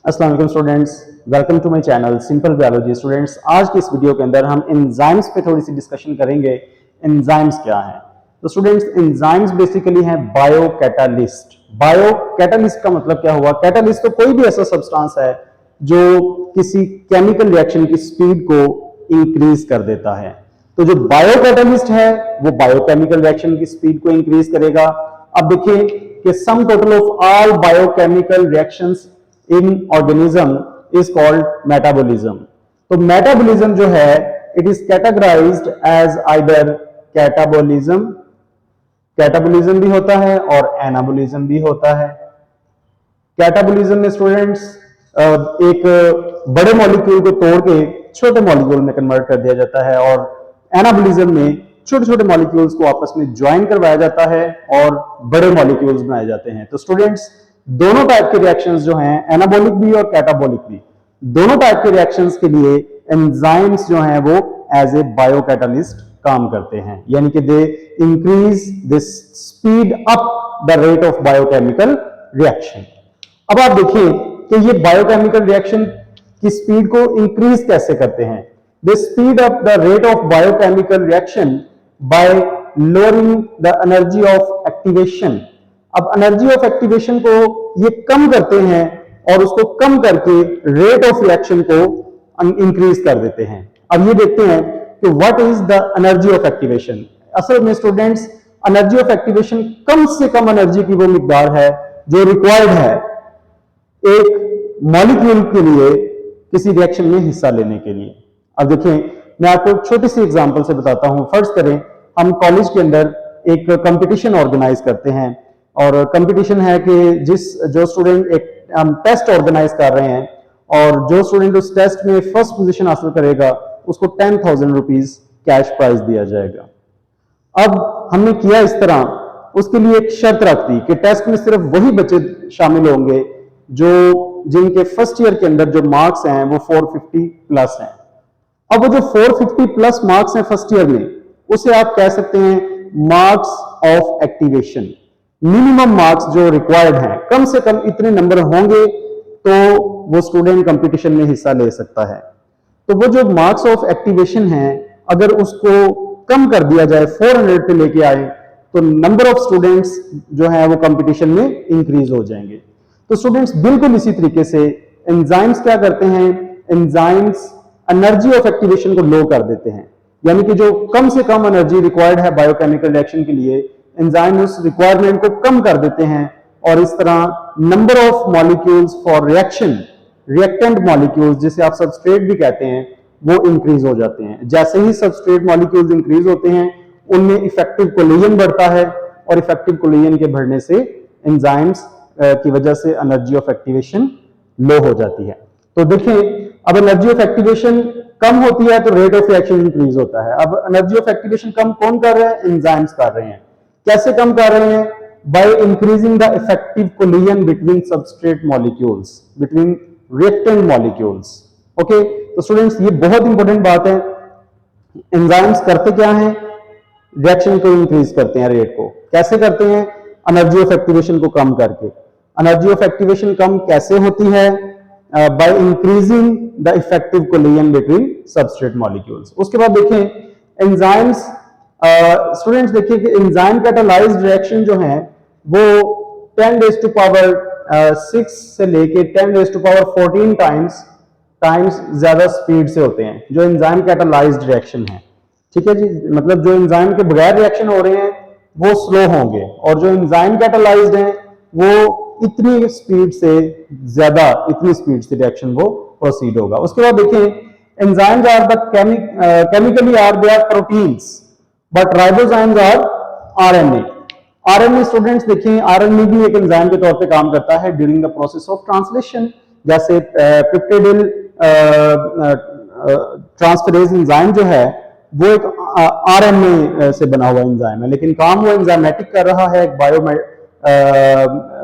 अस्सलाम वालेकुम students, welcome to my channel simple biology. Students, आज की इस वीडियो के अंदर हम एंजाइम्स पे थोड़ी सी डिस्कशन करेंगे। एंजाइम्स क्या हैं? तो स्टूडेंट्स, एंजाइम्स बेसिकली हैं बायो कैटालिस्ट। बायो कैटालिस्ट का मतलब क्या हुआ? कैटालिस्ट तो कोई भी ऐसा सब्सटेंस है जो किसी केमिकल रिएक्शन की स्पीड को इंक्रीज कर देता है। तो जो बायो कैटालिस्ट है वो बायोकेमिकल रिएक्शन की स्पीड को इंक्रीज करेगा। अब देखिए कि sum total of all biochemical reactions in organism is called metabolism. तो मेटाबॉलिज्म जो है it is categorized as either catabolism, catabolism भी होता है और एनाबॉलिज्म भी होता है। कैटाबॉलिज्म में स्टूडेंट्स एक बड़े मॉलिक्यूल को तोड़ के छोटे मॉलिक्यूल में कन्वर्ट कर दिया जाता है और एनाबॉलिज्म में छोटे छोटे मॉलिक्यूल्स को आपस में ज्वाइन करवाया जाता है और बड़े मॉलिक्यूल्स बनाए जाते हैं। तो स्टूडेंट्स, दोनों टाइप के रिएक्शंस जो हैं, एनाबॉलिक भी और कैटाबॉलिक भी, दोनों टाइप के रिएक्शंस के लिए एंजाइम्स जो हैं वो एज ए बायोकैटालिस्ट काम करते हैं, यानी कि they increase this speed up the rate of biochemical reaction. अब आप देखिए कि ये बायोकेमिकल रिएक्शन की स्पीड को इंक्रीज कैसे करते हैं। They speed up the rate of biochemical reaction by lowering the energy of activation. अब एनर्जी ऑफ एक्टिवेशन को ये कम करते हैं और उसको कम करके रेट ऑफ रिएक्शन को इंक्रीज कर देते हैं। अब ये देखते हैं कि what is the energy of activation. असल में स्टूडेंट्स, एनर्जी ऑफ एक्टिवेशन कम से कम एनर्जी की वो मिकदार है जो रिक्वायर्ड है एक मॉलिक्यूल के लिए किसी रिएक्शन में हिस्सा लेने के लिए। अब देखिए, मैं आपको एक छोटी सी एग्जांपल से बताता हूं। फर्ज करें हम कॉलेज के अंदर एक कंपटीशन ऑर्गेनाइज करते हैं और कंपटीशन है कि जो स्टूडेंट एक टेस्ट ऑर्गेनाइज कर रहे हैं और जो स्टूडेंट उस टेस्ट में फर्स्ट पोजीशन हासिल करेगा उसको 10,000 रुपीज कैश प्राइज दिया जाएगा। अब हमने किया इस तरह, उसके लिए एक शर्त रख दी कि टेस्ट में सिर्फ वही बच्चे शामिल होंगे जिनके फर्स्ट ईयर के अंदर जो मार्क्स हैं वो 450 प्लस हैं। अब वो जो 450 प्लस मार्क्स हैं फर्स्ट ईयर में, उसे आप कह सकते हैं marks of activation. Minimum marks जो रिक्वायर्ड हैं, कम से कम इतने नंबर होंगे तो वो स्टूडेंट कंपटीशन में हिस्सा ले सकता है। तो वो जो मार्क्स ऑफ एक्टिवेशन है, अगर उसको कम कर दिया जाए, 400 पे लेके आए, तो नंबर ऑफ स्टूडेंट्स जो है वो कंपटीशन में इंक्रीज हो जाएंगे। तो स्टूडेंट्स, बिल्कुल इसी तरीके से एंजाइम्स क्या करते हैं, एंजाइम्स एनर्जी ऑफ एक्टिवेशन को लो कर देते हैं, यानी कि जो कम से कम एनर्जी रिक्वायर्ड है बायोकेमिकल रिएक्शन के लिए, एंजाइम उस रिक्वायरमेंट को कम कर देते हैं और इस तरह number of molecules for reaction, reactant molecules जिसे आप सबस्ट्रेट भी कहते हैं, वो इंक्रीज हो जाते हैं। जैसे ही सबस्ट्रेट मॉलिक्यूल्स इंक्रीज होते हैं उनमें इफेक्टिव कोलिजन बढ़ता है और इफेक्टिव कोलिजन के बढ़ने से एंजाइम्स की वजह से एनर्जी ऑफ एक्टिवेशन लो हो जाती है। तो देखिए, अब एनर्जी ऑफ एक्टिवेशन कम होती है तो रेट ऑफ रिएक्शन इंक्रीज होता है। अब एनर्जी ऑफ एक्टिवेशन कम कौन कर रहे हैं? एंजाइम्स कर रहे हैं। कैसे कम कर रहे हैं? By increasing the effective collision between substrate molecules, between reactant molecules. Okay, तो स्टूडेंट्स, ये बहुत इंपॉर्टेंट बात है। एंजाइम्स करते क्या हैं? रिएक्शन को इंक्रीज करते हैं, रेट को। कैसे करते हैं? एनर्जी ऑफ एक्टिवेशन को कम करके। एनर्जी ऑफ एक्टिवेशन कम कैसे होती है? By increasing the effective collision between substrate molecules. उसके बाद देखें एंजाइम्स, स्टूडेंट्स देखिए कि एंजाइम कैटालाइज्ड रिएक्शन जो है वो 10⁻⁶ से लेके 10⁻14 टाइम्स ज्यादा स्पीड से होते हैं जो एंजाइम कैटालाइज्ड रिएक्शन है। ठीक है जी, मतलब जो एंजाइम के बगैर रिएक्शन हो रहे हैं वो स्लो होंगे और जो एंजाइम कैटालाइज्ड हैं वो इतनी स्पीड से रिएक्शन वो प्रोसीड होगा। उसके बाद देखें enzymes are the chemically are they are proteins but ribosomes are RNA. RNA students देखिए, आरएनए भी एक एंजाइम के तौर पे काम करता है during the process of translation. जैसे पेप्टिडिल ट्रांसफरेज एंजाइम जो है वो एक आरएनए से बना हुआ एंजाइम है, लेकिन काम वो एंजाइमेटिक कर रहा है, बायो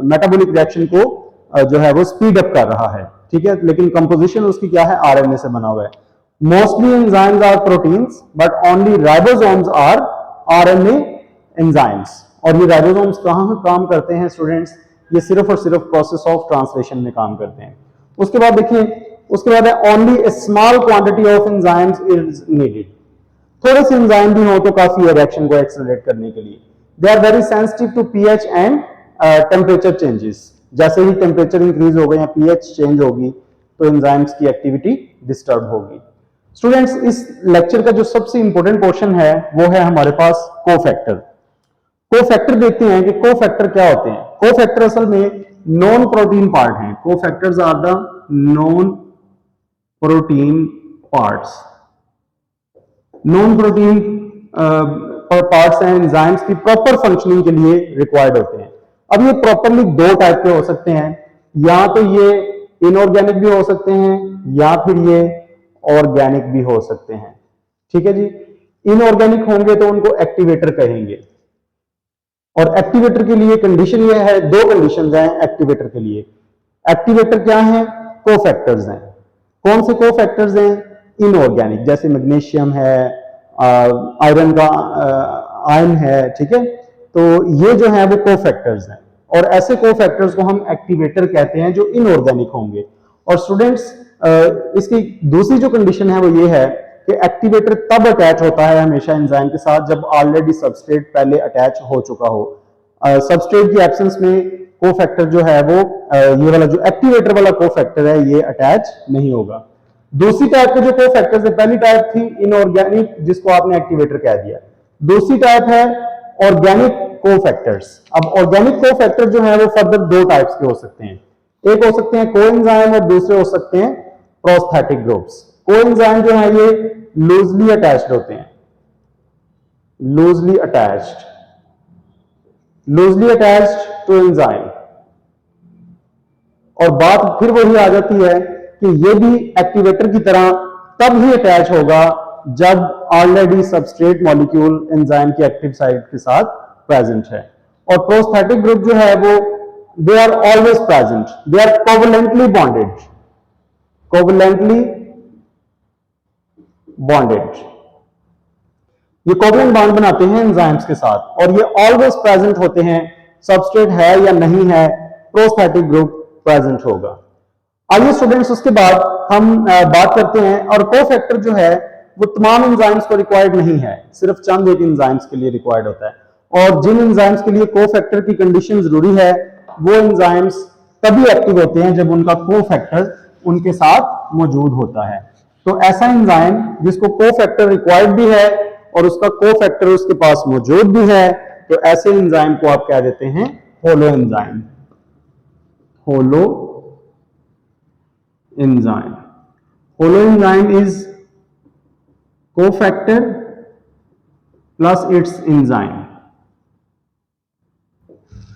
मेटाबॉलिक रिएक्शन को जो है वो स्पीड अप कर रहा है। ठीक है, लेकिन कंपोजिशन उसकी क्या है? आरएनए से बना हुआ है। Mostly enzymes are proteins but only ribosomes are RNA enzymes. और ये राइबोसोम्स कहाँ काम करते हैं स्टूडेंट्स? ये सिर्फ और सिर्फ प्रोसेस ऑफ ट्रांसलेशन में काम करते हैं। उसके बाद देखिए, उसके बाद है only A small quantity of enzymes is needed. थोड़े से एंजाइम भी हो तो काफी है रिएक्शन को एक्सेलरेट करने के लिए। They are very sensitive to pH and temperature changes. जैसे ही टेम्परेचर इंक्रीज होगा या पीएच चेंज होगी तो एंजाइम्स की एक्टिविटी डिस्टर्ब होगी। स्टूडेंट्स, इस लेक्चर का जो सबसे इंपॉर्टेंट पोर्शन है वो है हमारे पास कोफैक्टर। कोफैक्टर देखते हैं कि कोफैक्टर क्या होते हैं। कोफैक्टर असल में नॉन प्रोटीन पार्ट हैं। Cofactors are the non protein parts. Non protein parts हैं, एंजाइम्स की प्रॉपर फंक्शनिंग के लिए रिक्वायर्ड होते हैं। अब ये प्रॉपरली दो टाइप के हो सकते हैं, या तो ये इनऑर्गेनिक भी हो सकते हैं या फिर ये ऑर्गेनिक भी हो सकते हैं। ठीक है जी। इनऑर्गेनिक होंगे तो उनको एक्टिवेटर कहेंगे, और एक्टिवेटर के लिए कंडीशन ये है, दो कंडीशंस हैं एक्टिवेटर के लिए। एक्टिवेटर क्या है? कोफैक्टर्स हैं। कौन से कोफैक्टर्स हैं? इनऑर्गेनिक, जैसे मैग्नीशियम है, आयरन का आयन है। ठीक है, तो ये जो है वो कोफैक्टर्स हैं, और ऐसे कोफैक्टर्स को हम एक्टिवेटर कहते हैं जो इनऑर्गेनिक होंगे। और स्टूडेंट्स, इसकी दूसरी जो कंडीशन है वो ये है कि एक्टिवेटर तब अटैच होता है हमेशा एंजाइम के साथ जब ऑलरेडी सबस्ट्रेट पहले अटैच हो चुका हो। सबस्ट्रेट की एब्सेंस में कोफैक्टर जो है वो ये वाला जो एक्टिवेटर वाला कोफैक्टर है ये अटैच नहीं होगा। दूसरी टाइप के जो कोफैक्टर्स है, पहली टाइप थी इनऑर्गेनिक जिसको आपने एक्टिवेटर कह दिया, दूसरी टाइप है ऑर्गेनिक कोफैक्टर्स। अब ऑर्गेनिक कोफैक्टर जो है वो फर्दर दो टाइप्स के हो सकते हैं। एक हो सकते हैं कोएंजाइम और दूसरे हो सकते हैं प्रोस्थेटिक ग्रुप्स। कोएंजाइम जो है ये लूजली अटैच्ड होते हैं, लूजली अटैच्ड टू एंजाइम। और बात फिर वही आ जाती है कि ये भी एक्टिवेटर की तरह तब ही अटैच होगा जब ऑलरेडी सबस्ट्रेट मॉलिक्यूल एंजाइम की एक्टिव साइट के साथ प्रेजेंट है। और प्रोस्थेटिक ग्रुप जो है वो they are always present, they are covalently bonded. ये कोवलेंट बॉन्ड बनाते हैं एंजाइम्स के साथ, और ये ऑलवेज प्रेजेंट होते हैं, सबस्ट्रेट है या नहीं है, प्रोस्थेटिक ग्रुप प्रेजेंट होगा। आइए स्टूडेंट्स, उसके बाद हम बात करते हैं, और कोफैक्टर जो है वो तमाम एंजाइम्स को रिक्वायर्ड नहीं है, सिर्फ चंद एक एंजाइम्स के लिए रिक्वायर्ड होता है। और जिन एंजाइम्स के लिए कोफैक्टर की कंडीशन जरूरी है वो एंजाइम्स तभी एक्टिव होते हैं जब उनका कोफैक्टर उनके साथ मौजूद होता है। तो ऐसा एंजाइम जिसको कोफैक्टर रिक्वायर्ड भी है और उसका कोफैक्टर उसके पास मौजूद भी है, तो ऐसे एंजाइम को आप कह देते हैं holo enzyme. Holo enzyme is cofactor plus it's enzyme.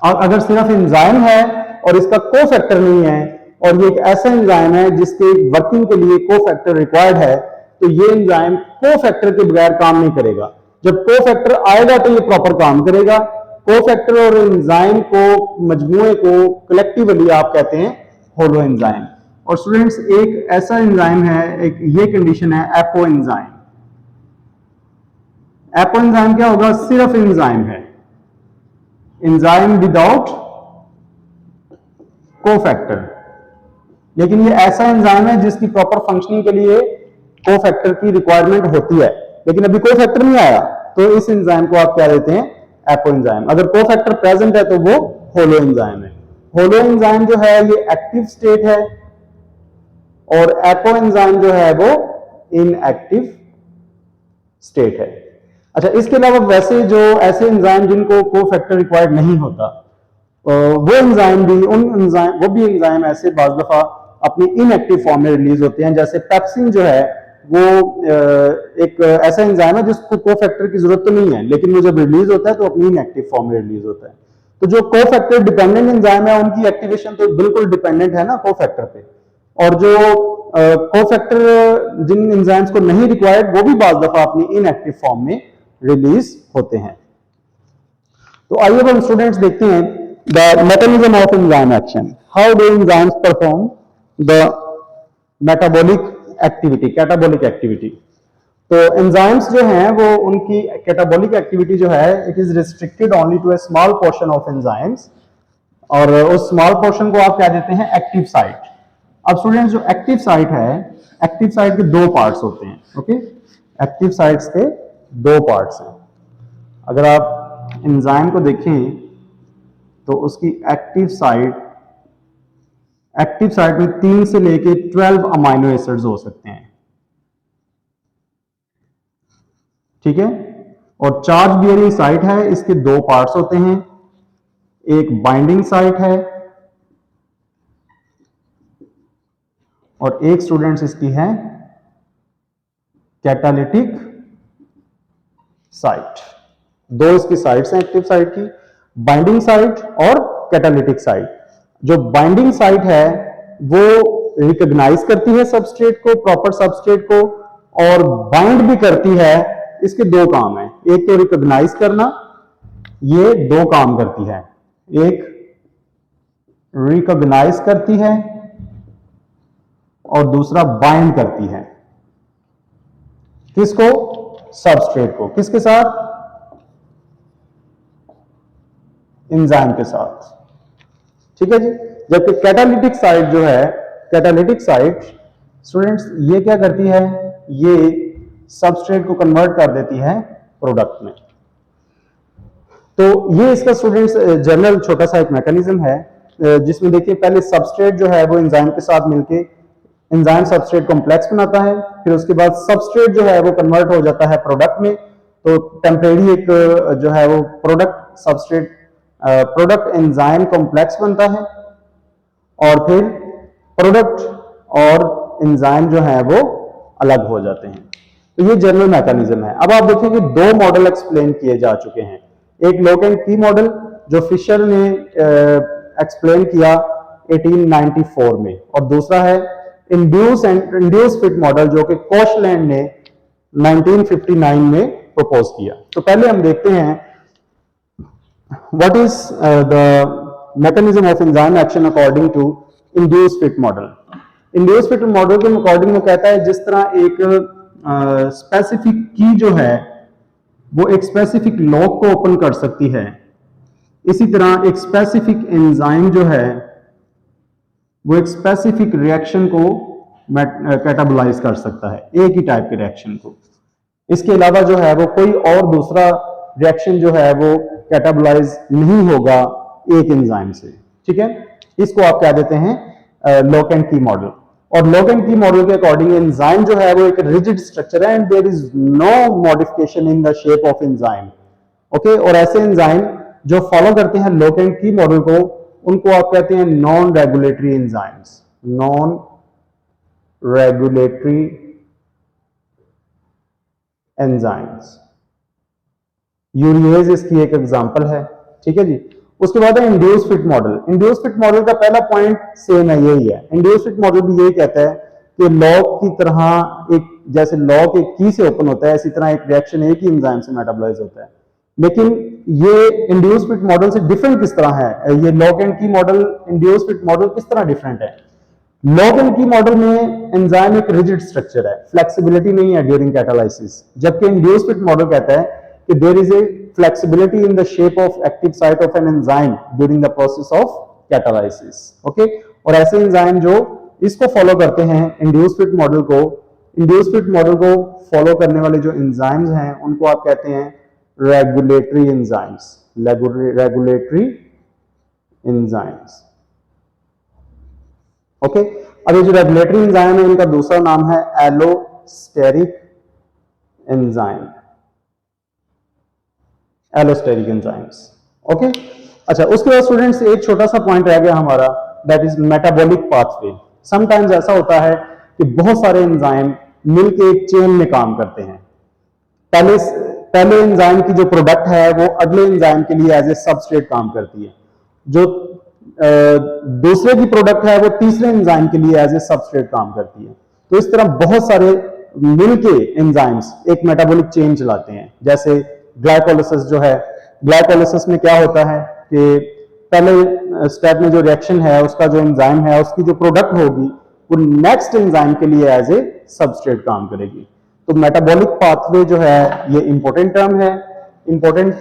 और अगर सिर्फ एंजाइम है और इसका कोफैक्टर नहीं है, और ये एक ऐसा एंजाइम है जिसके वर्किंग के लिए कोफैक्टर रिक्वायर्ड है, तो ये एंजाइम कोफैक्टर के बगैर काम नहीं करेगा। जब कोफैक्टर आएगा तो ये प्रॉपर काम करेगा। कोफैक्टर और एंजाइम को, मजमूए को कलेक्टिवली आप कहते हैं होलो एंजाइम। और स्टूडेंट्स, एक ऐसा एंजाइम है, एक ये कंडीशन है एपो एंजाइम। एपो एंजाइम क्या होगा? सिर्फ एंजाइम है, एंजाइम विदाउट कोफैक्टर। लेकिन ये ऐसा एंजाइम है जिसकी प्रॉपर फंक्शनिंग के लिए कोफैक्टर की रिक्वायरमेंट होती है, लेकिन अभी कोफैक्टर नहीं आया, तो इस एंजाइम को आप क्या देते हैं? Apo enzyme. अगर कोफैक्टर प्रेजेंट है तो वो होलो एंजाइम है। होलो एंजाइम जो है ये एक्टिव स्टेट है, और एपो एंजाइम जो है वो इनएक्टिव स्टेट है। अच्छा, इसके अलावा वैसे जो ऐसे एंजाइम जिनको कोफैक्टर रिक्वायर्ड नहीं होता, वो एंजाइम भी एंजाइम ऐसे बाज दफा अपनी इनएक्टिव फॉर्म में रिलीज होते हैं। जैसे पेप्सिन जो है वो एक ऐसा एंजाइम है जिसको कोफैक्टर की जरूरत तो नहीं है, लेकिन वो जब रिलीज होता है तो अपनी इनएक्टिव फॉर्म में रिलीज होता है। तो जो कोफैक्टर डिपेंडेंट एंजाइम है उनकी एक्टिवेशन तो बिल्कुल डिपेंडेंट है ना कोफैक्टर पे, और जो कोफैक्टर जिन एंजाइम्स को नहीं रिक्वायर्ड वो भी बाज दफा अपनी इनएक्टिव फॉर्म में रिलीज होते हैं। तो आइए हम स्टूडेंट्स देखते हैं the mechanism of enzyme action. How do enzymes perform the metabolic activity, catabolic activity. तो एंजाइम्स जो हैं वो उनकी कैटाबॉलिक एक्टिविटी जो है it is restricted only to a small portion of enzymes, और उस स्मॉल पोर्शन को आप क्या देते हैं? Active site. अब स्टूडेंट्स जो एक्टिव साइट है, एक्टिव साइट के दो पार्ट्स होते हैं। ओके, एक्टिव साइट्स के दो पार्ट्स हैं। अगर आप एंजाइम को देखें तो उसकी एक्टिव साइट में 3 से लेके 12 अमाइनो एसिड्स हो सकते हैं, ठीक है। और चार्ज बियरिंग साइट है, इसके दो पार्ट्स होते हैं, एक बाइंडिंग साइट है और एक स्टूडेंट्स इसकी है कैटालिटिक साइट। दो इसकी साइट्स हैं एक्टिव साइट की, बाइंडिंग साइट और कैटालिटिक साइट। जो बाइंडिंग साइट है वो रिकॉग्नाइज करती है सबस्ट्रेट को, प्रॉपर सबस्ट्रेट को, और बाइंड भी करती है। इसके दो काम है, एक तो रिकॉग्नाइज करना, ये दो काम करती है, एक रिकॉग्नाइज करती है और दूसरा बाइंड करती है। किसको? सबस्ट्रेट को। किसके साथ? एंजाइम के साथ, ठीक है जी। जबकि कैटालिटिक साइट जो है, कैटालिटिक साइट स्टूडेंट्स ये क्या करती है, ये सबस्ट्रेट को कन्वर्ट कर देती है प्रोडक्ट में। तो ये इसका स्टूडेंट्स जनरल छोटा सा एक मैकेनिज्म है, जिसमें देखिए पहले सबस्ट्रेट जो है वो एंजाइम के साथ मिलके एंजाइम सबस्ट्रेट कॉम्प्लेक्स बनाता है, फिर उसके बाद सबस्ट्रेट जो है वो कन्वर्ट हो जाता है प्रोडक्ट में। तो टेम्परेरी एक जो है वो product substrate product enzyme complex बनता है, और फिर प्रोडक्ट और एंजाइम जो है वो अलग हो जाते हैं। तो ये जनरल मैकेनिज्म है। अब आप देखिए कि दो मॉडल एक्सप्लेन किए जा चुके हैं, एक लॉक एंड की मॉडल जो फिशर ने एक्सप्लेन किया 1894 में, और दूसरा है इंड्यूस फिट मॉडल जो कि कोशलैंड ने 1959 में प्रपोज किया। तो पहले हम देखते हैं what is the mechanism of enzyme action according to induce fit model. Induce fit model के अकॉर्डिंग वो कहता है जिस तरह एक स्पेसिफिक की जो है वो एक स्पेसिफिक लॉक को ओपन कर सकती है, इसी तरह एक स्पेसिफिक एंजाइम जो है वो एक स्पेसिफिक रिएक्शन को कैटाबोलाइज कर सकता है, एक ही टाइप के रिएक्शन को। इसके अलावा जो है वो कोई और दूसरा रिएक्शन जो है वो कैटाबोलाइज नहीं होगा एक एंजाइम से, ठीक है। इसको आप क्या देते हैं, लॉक एंड की मॉडल। और लॉक एंड की मॉडल के अकॉर्डिंग एंजाइम जो है वो एक रिजिड स्ट्रक्चर है and there is no modification in the shape of enzyme. Okay, और ऐसे एंजाइम जो फॉलो करते हैं लॉक एंड की मॉडल को, उनको आप कहते हैं non regulatory enzymes. Non regulatory enzymes, urease इसकी एक एग्जांपल है, ठीक है जी। उसके बाद है induce fit model. Induce fit model का पहला पॉइंट सेम है, यही है। इंड्यूस फिट मॉडल भी यही कहता है कि लॉक की तरह एक, जैसे लॉक एक की से ओपन होता है, इसी तरह एक रिएक्शन एक ही एंजाइम से मेटाबोलाइज होता है। लेकिन ये इंड्यूस फिट मॉडल से डिफरेंट किस तरह है, ये lock and key model induce fit model किस तरह डिफरेंट है। लॉक एंड की मॉडल में एंजाइम एक रिजिड स्ट्रक्चर है, फ्लेक्सिबिलिटी नहीं है ड्यूरिंग कैटालाइसिस, जबकि इंड्यूस फिट मॉडल कहता है कि there is a flexibility in the shape of active site of an enzyme during the process of catalysis। okay, और ऐसे एंजाइम जो इसको फॉलो करते हैं इंड्यूस फिट मॉडल को, इंड्यूस फिट मॉडल को फॉलो करने वाले जो एंजाइम्स हैं उनको आप कहते हैं regulatory enzymes. Regulatory enzymes, okay. अब ये जो रेगुलेटरी एंजाइम है इनका दूसरा नाम है allosteric enzyme. Allosteric enzymes, okay. अच्छा, उसके बाद स्टूडेंट्स एक छोटा सा पॉइंट रह गया हमारा, that is metabolic pathway. Sometimes ऐसा होता है कि बहुत सारे एंजाइम मिलके एक चेन में काम करते हैं। पहले एंजाइम की जो प्रोडक्ट है वो अगले एंजाइम के लिए एज ए सबस्ट्रेट काम करती है, जो दूसरे की प्रोडक्ट है वो तीसरे एंजाइम के लिए एज ए सबस्ट्रेट काम करती है। तो इस तरह बहुत सारे मिलके एंजाइम्स एक मेटाबॉलिक चेन चलाते हैं। जैसे ग्लाइकोलाइसिस जो है, ग्लाइकोलाइसिस में क्या होता है कि पहले स्टेप में जो रिएक्शन है उसका जो एंजाइम है उसकी जो प्रोडक्ट होगी वो नेक्स्ट एंजाइम के लिए एज ए सबस्ट्रेट काम करेगी। तो मेटाबॉलिक पाथवे जो है ये इंपॉर्टेंट टर्म है, important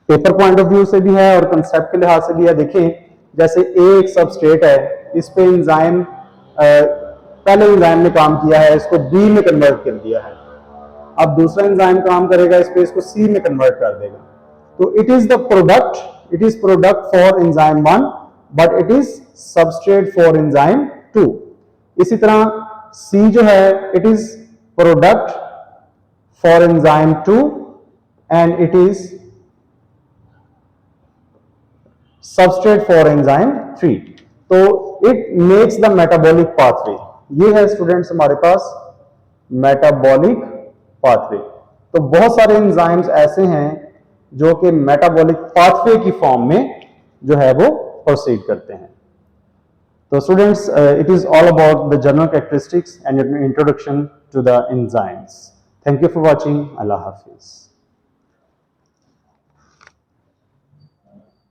paper point of view से भी है और कंसेप्ट के लिहाज से भी है। देखिए जैसे ए एक सबस्ट्रेट है इस पे एंजाइम पहले एंजाइम ने काम किया है, इसको बी में कन्वर्ट कर दिया है, अब दूसरा एंजाइम काम करेगा इस पे, इसको सी में कन्वर्ट कर देगा। तो it is the product, it is product for enzyme 1 but it is substrate for enzyme 2। इसी तरह सी जो है it is product for enzyme 2 and it is substrate for enzyme 3। तो it makes the metabolic pathway. ये है students हमारे पास metabolic pathway. तो बहुत सारे एंजाइम्स ऐसे हैं जो कि मेटाबॉलिक पाथवे की फॉर्म में जो है वो प्रोसीड करते हैं। तो students it is all about the general characteristics and introduction to the enzymes. Thank you for watching. अल्लाह हाफिज।